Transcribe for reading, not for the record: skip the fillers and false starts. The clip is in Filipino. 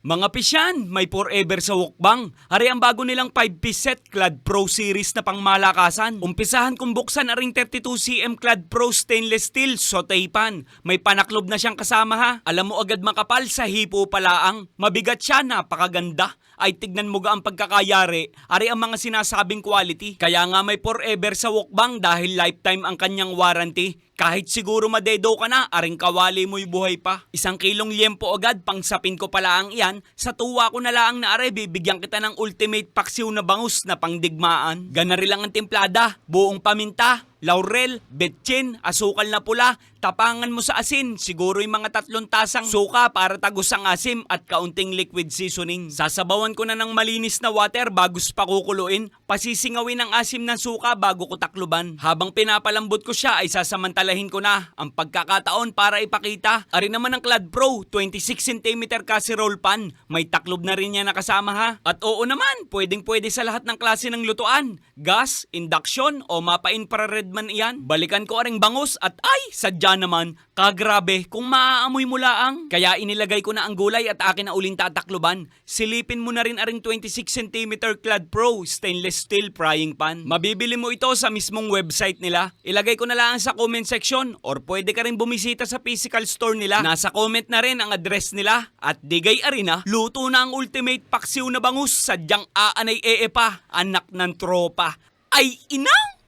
Mga pisyan, may forever sa Wokbang. Hari ang bago nilang 5-piece set Clad Pro series na pangmalakasan. Umpisahan kung buksan na ring 32cm Clad Pro stainless steel sauté pan. May panaklob na siyang kasama ha. Alam mo agad makapal sa hipo palaang. Mabigat siya, napakaganda. Ay tignan mo ga ang pagkakayari. Ari ang mga sinasabing quality. Kaya nga may forever sa Wokbang dahil lifetime ang kanyang warranty. Kahit siguro madedo ka na, aring kawali mo'y buhay pa. 1 kilong liempo agad, pangsapin ko pala ang iyan. Sa tuwa ko na lang na are, bibigyan kita ng ultimate paksiw na bangus na pangdigmaan. Ganari lang ang timplada, buong paminta, laurel, betchin, asukal na pula, tapangan mo sa asin, siguro yung mga 3 tasang suka para tagos ang asim at kaunting liquid seasoning. Sasabawan ko na ng malinis na water bago pa kukuluin, pasisingawin ang asim ng suka bago ko takluban. Habang pinapalambot ko siya ay sasamantalahin ko na ang pagkakataon para ipakita. Ari naman ang Clad Pro, 26cm casserole pan, may taklob na rin niya nakasama ha. At oo naman, pwedeng pwede sa lahat ng klase ng lutuan, gas, induction o mapa-infrared man iyan. Balikan ko aring bangus at ay, sadya naman, kagrabe kung maaamoy mo laang. Kaya inilagay ko na ang gulay at akin na uling tatakloban. Silipin mo na rin aring 26cm Clad Pro stainless steel frying pan. Mabibili mo ito sa mismong website nila. Ilagay ko na lang sa comment section or pwede ka rin bumisita sa physical store nila. Nasa comment na rin ang address nila. At digay arena, luto na ang ultimate paksiw na bangus. Sadyang aanay pa, anak ng tropa. Ay inang!